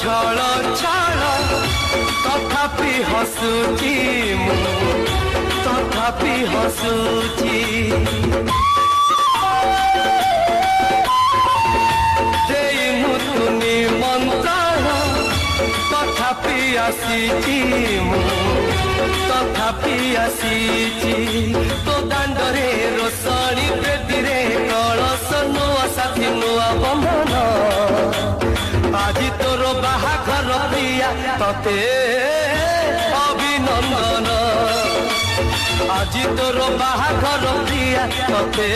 ଝଳ ଛାଳ ତଥାପି ହସୁଛି ମୁଁ ତଥାପି ହସୁଛି ଦେଇ ମୁଁ ତୁନି ମନ୍ତ୍ରଣ ତଥାପି ଆସିଛି ମୁଁ ତଥାପି ଆସିଛି ତୋ ଦାଣ୍ଡରେ ରୋଷଣୀ ବେଦିରେ କଳସ ନୂଆ ସାଥୀ ନୂଆ ବନ୍ଧନ ଆଜି ତୋର ବାହାଘର ପ୍ରିୟା ତତେ ଅଭିନନ୍ଦନ ଆଜି ତୋର ବାହାଘର ପ୍ରିୟା ତତେ